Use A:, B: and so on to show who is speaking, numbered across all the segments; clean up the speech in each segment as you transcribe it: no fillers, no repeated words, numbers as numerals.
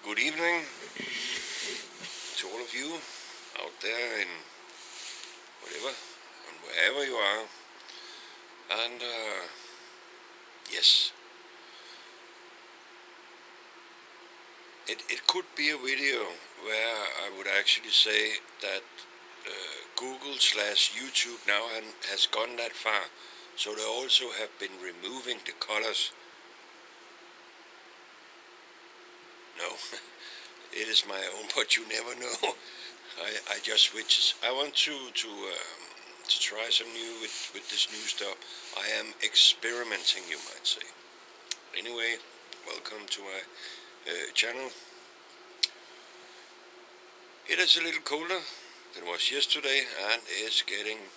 A: Good evening to all of you out there in whatever and wherever you are. And yes, it could be a video where I would actually say that Google/YouTube now has gone that far, so they also have been removing the colors. No, it is my own, but you never know. I just switches. I want to try some new with this new stuff. I am experimenting, you might say. Anyway, welcome to my channel. It is a little colder than it was yesterday, and it's getting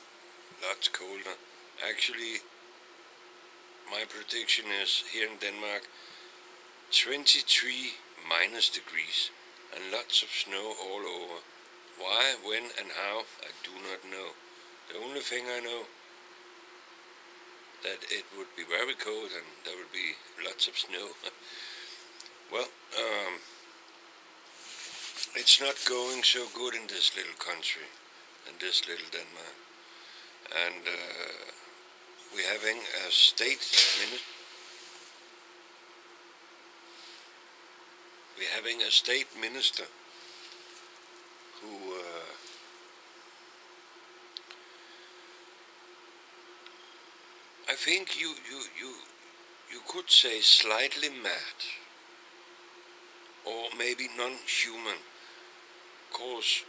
A: lots colder. Actually, my prediction is here in Denmark 23 minus degrees and lots of snow all over. Why, when and how, I do not know. The only thing I know, that it would be very cold and there would be lots of snow. Well, it's not going so good in this little country, in this little Denmark. And we're having a state minister who I think you could say slightly mad, or maybe non-human, because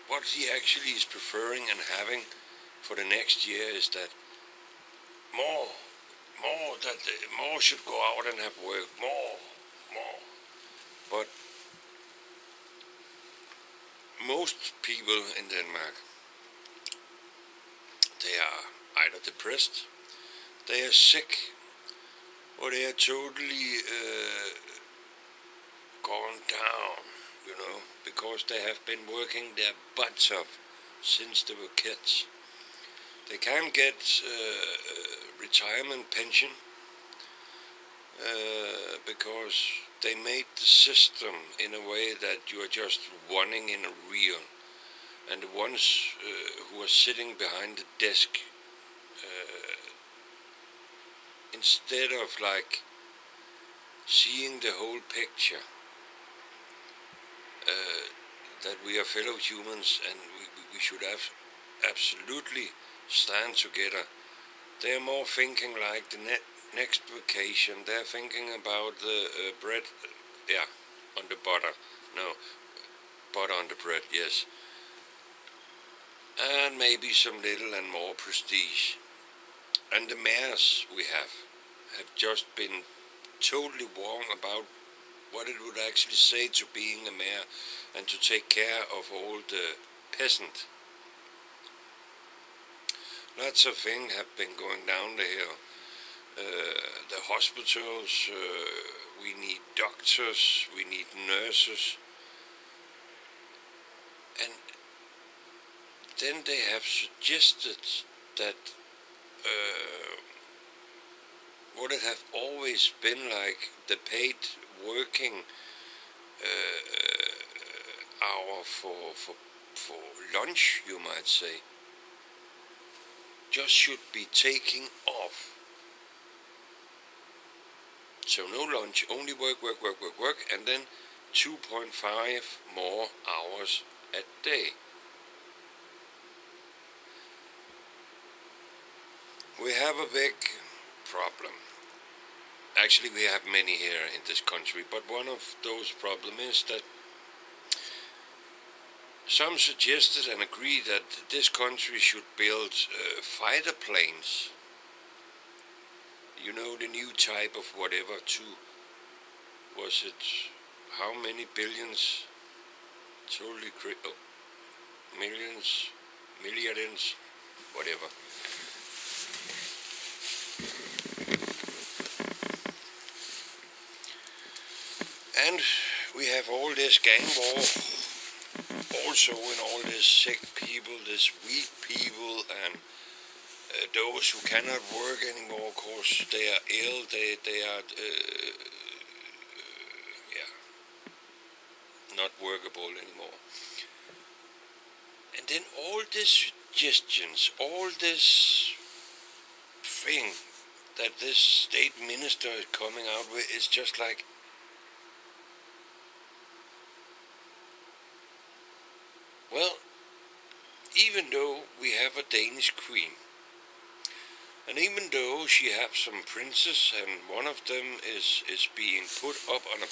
A: what he actually is preferring and having for the next year is that more should go out and have work, more. But most people in Denmark, they are either depressed, they are sick, or they are totally gone down, because they have been working their butts off since they were kids. They can't get retirement pension because they made the system in a way that you are just running in a reel, and the ones who are sitting behind the desk, instead of like seeing the whole picture, that we are fellow humans and we should have absolutely stand together. They are more thinking like the next vacation. They're thinking about the bread, on the butter. No, butter on the bread, yes. And maybe some little and more prestige. And the mayors we have just been totally wrong about what it would actually say to being a mayor and to take care of all the peasant. Lots of things have been going down the hill. The hospitals, we need doctors, we need nurses. And then they have suggested that what it have always been like, the paid working hour for lunch, you might say, just should be taking off. So no lunch, only work, and then 2.5 more hours a day. We have a big problem. Actually, we have many here in this country, but one of those problems is that some suggested and agreed that this country should build fighter planes. The new type of whatever, was it, how many billions, totally millions, milliards, whatever. And we have all this gang war, also in all this sick people, this weak people, and those who cannot work anymore because they are ill, they are not workable anymore. And then all these suggestions, all this thing that this state minister is coming out with is just like, well, even though we have a Danish queen, and even though she has some princes, and one of them is being put up on a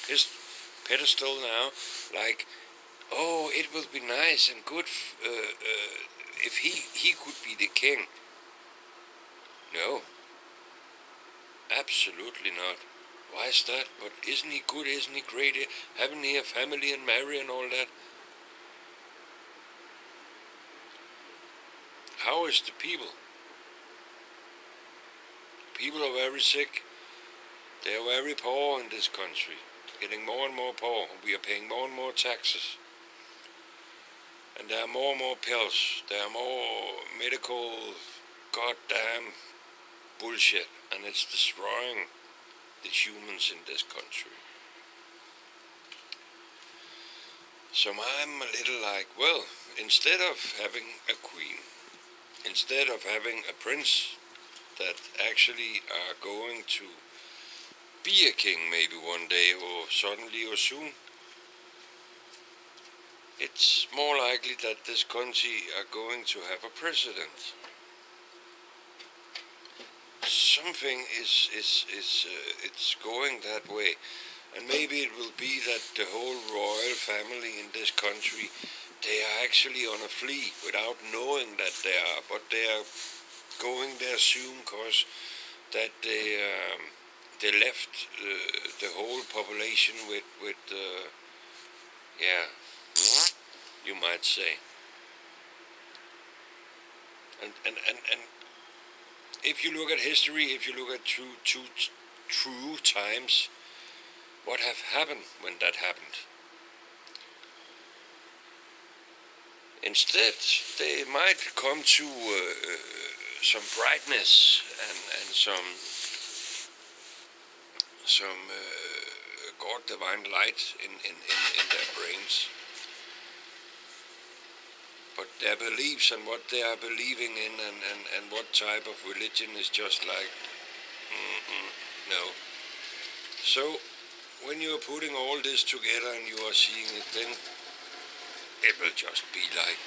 A: pedestal now, like, oh, it will be nice and good if he could be the king. No, absolutely not. Why is that? But isn't he good? Isn't he great? Haven't he a family and marry and all that? How is the people? People are very sick. They are very poor in this country. Getting more and more poor. We are paying more and more taxes. And there are more and more pills. There are more medical goddamn bullshit. And it's destroying the humans in this country. So I'm a little like, well, instead of having a queen, instead of having a prince that actually are going to be a king maybe one day or suddenly or soon, it's more likely that this country are going to have a president. Something it's going that way, and maybe it will be that the whole royal family in this country, they are actually on a flee without knowing that they are, but they are going there soon because that they left the whole population with yeah, you might say. And if you look at history, if you look at true times, what have happened when that happened? Instead, they might come to some brightness and some God divine light in their brains. But their beliefs and what they are believing in and what type of religion is just like, no. So, when you are putting all this together and you are seeing it, then it will just be like,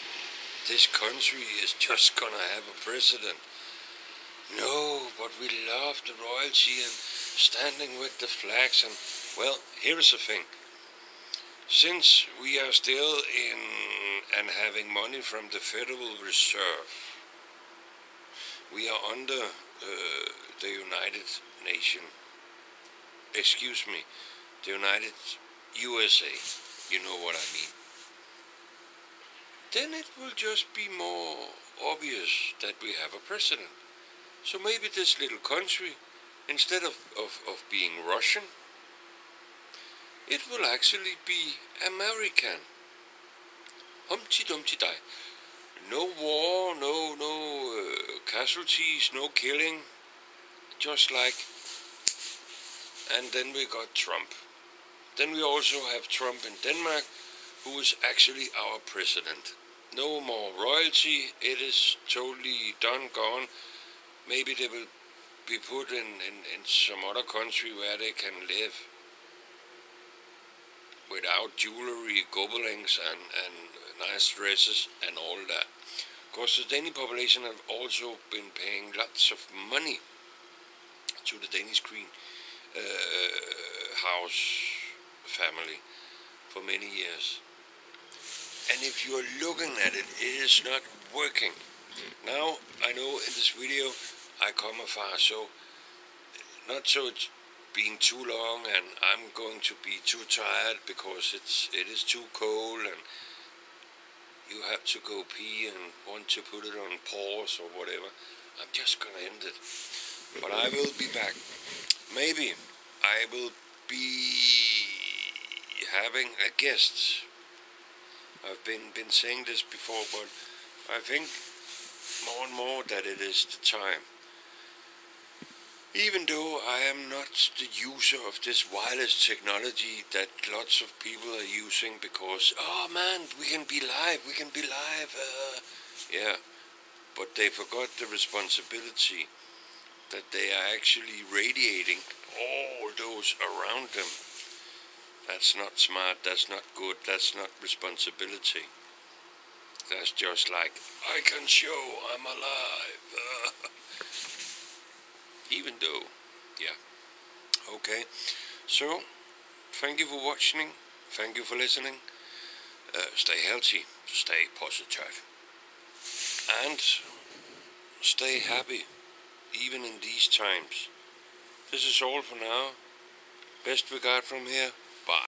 A: this country is just gonna have a president. No, but we love the royalty and standing with the flags and, well, here's the thing. Since we are still in and having money from the Federal Reserve, we are under the United Nation, excuse me, the United USA, you know what I mean. Then it will just be more obvious that we have a president. So maybe this little country, instead of being Russian, it will actually be American. Humpty Dumpty die. No war, no casualties, no killing, just like. And then we got Trump. Then we also have Trump in Denmark, who is actually our president. No more royalty, it is totally done, gone. Maybe they will be put in some other country where they can live without jewelry, gobelins and nice dresses and all that. Because the Danish population have also been paying lots of money to the Danish Queen house family for many years. And if you are looking at it, it is not working. Now, I know in this video I come afar, so not so it's being too long and I'm going to be too tired because it is too cold and you have to go pee and want to put it on pause or whatever. I'm just gonna end it. But I will be back. Maybe I will be having a guest. I've been saying this before, but I think more and more that it is the time. Even though I am not the user of this wireless technology that lots of people are using because, oh man, we can be live, yeah, but they forgot the responsibility that they are actually radiating all those around them. That's not smart, that's not good, that's not responsibility. That's just like, I can show I'm alive. Even though, yeah. Okay, so, thank you for watching, thank you for listening. Stay healthy, stay positive, and stay happy, even in these times. This is all for now. Best regard from here.